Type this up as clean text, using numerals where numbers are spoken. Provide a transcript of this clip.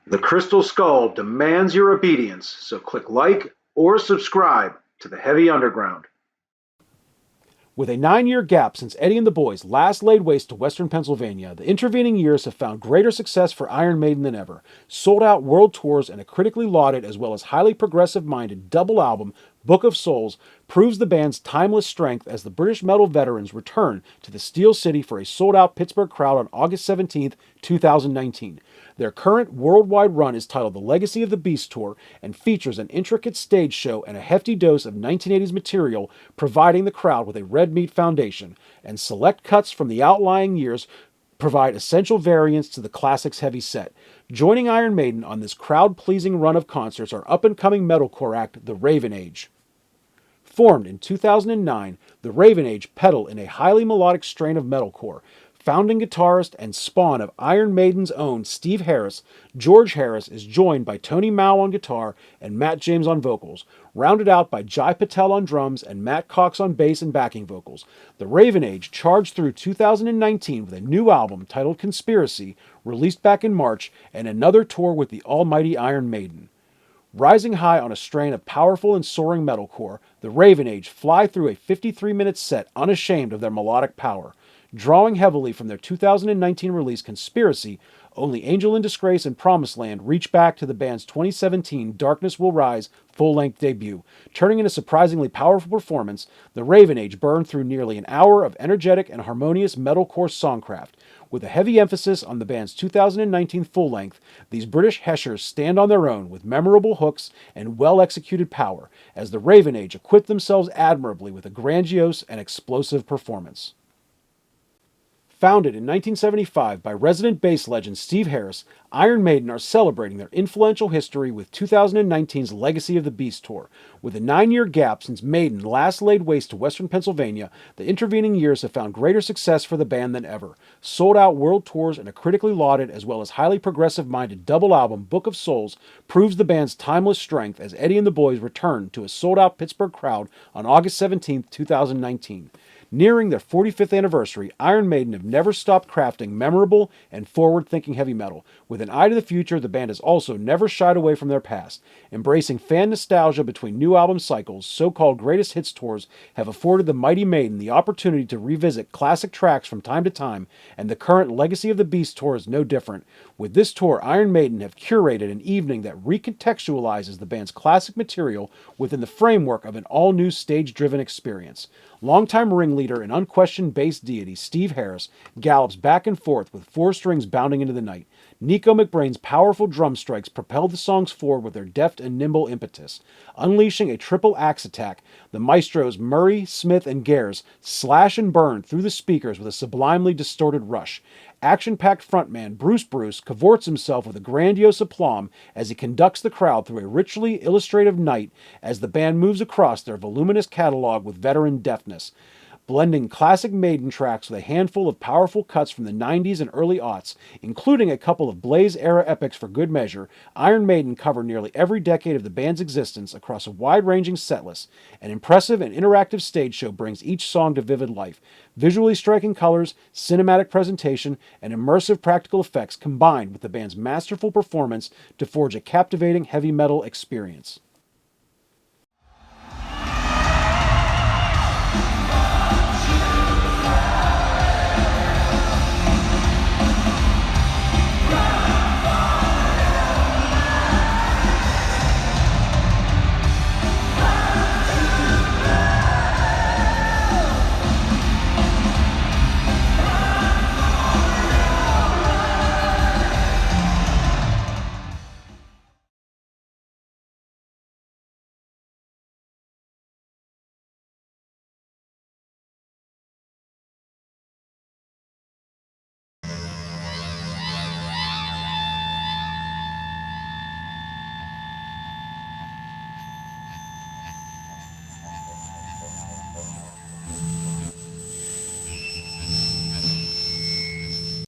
The Crystal Skull demands your obedience, so click like or subscribe to the Heavy Underground. With a 9-year gap since Eddie and the Boys last laid waste to Western Pennsylvania, the intervening years have found greater success for Iron Maiden than ever. Sold out world tours and a critically lauded as well as highly progressive minded double album, Book of Souls, proves the band's timeless strength as the British metal veterans return to the Steel City for a sold out Pittsburgh crowd on August 17th, 2019. Their current worldwide run is titled The Legacy of the Beast Tour and features an intricate stage show and a hefty dose of 1980s material, providing the crowd with a red meat foundation, and select cuts from the outlying years provide essential variants to the classics heavy set. Joining Iron Maiden on this crowd-pleasing run of concerts are up-and-coming metalcore act The Raven Age. Formed in 2009, the Raven Age pedal in a highly melodic strain of metalcore. Founding guitarist and spawn of Iron Maiden's own Steve Harris, George Harris is joined by Tony Mao on guitar and Matt James on vocals, rounded out by Jai Patel on drums and Matt Cox on bass and backing vocals. The Raven Age charged through 2019 with a new album titled Conspiracy, released back in March, and another tour with the almighty Iron Maiden. Rising high on a strain of powerful and soaring metalcore, the Raven Age fly through a 53-minute set unashamed of their melodic power. Drawing heavily from their 2019 release Conspiracy, only Angel in Disgrace and Promised Land reach back to the band's 2017 Darkness Will Rise full-length debut. Turning in a surprisingly powerful performance, the Raven Age burned through nearly an hour of energetic and harmonious metalcore songcraft. With a heavy emphasis on the band's 2019 full-length, these British heshers stand on their own with memorable hooks and well-executed power, as the Raven Age acquit themselves admirably with a grandiose and explosive performance. Founded in 1975 by resident bass legend Steve Harris, Iron Maiden are celebrating their influential history with 2019's Legacy of the Beast Tour. With a 9-year gap since Maiden last laid waste to Western Pennsylvania, the intervening years have found greater success for the band than ever. Sold out world tours and a critically lauded as well as highly progressive-minded double album, Book of Souls, proves the band's timeless strength as Eddie and the Boys return to a sold-out Pittsburgh crowd on August 17, 2019. Nearing their 45th anniversary, Iron Maiden have never stopped crafting memorable and forward-thinking heavy metal. With an eye to the future, the band has also never shied away from their past. Embracing fan nostalgia between new album cycles, so-called greatest hits tours have afforded the mighty Maiden the opportunity to revisit classic tracks from time to time, and the current Legacy of the Beast tour is no different. With this tour, Iron Maiden have curated an evening that recontextualizes the band's classic material within the framework of an all-new stage-driven experience. Longtime ringleader and unquestioned bass deity Steve Harris gallops back and forth with 4 strings bounding into the night. Nico McBrain's powerful drum strikes propelled the songs forward with their deft and nimble impetus. Unleashing a triple axe attack, the maestros Murray, Smith, and Gers slash and burn through the speakers with a sublimely distorted rush. Action-packed frontman Bruce cavorts himself with a grandiose aplomb as he conducts the crowd through a richly illustrative night as the band moves across their voluminous catalog with veteran deftness. Blending classic Maiden tracks with a handful of powerful cuts from the 90s and early aughts, including a couple of Blaze-era epics for good measure, Iron Maiden cover nearly every decade of the band's existence across a wide-ranging setlist. An impressive and interactive stage show brings each song to vivid life. Visually striking colors, cinematic presentation, and immersive practical effects combined with the band's masterful performance to forge a captivating heavy metal experience.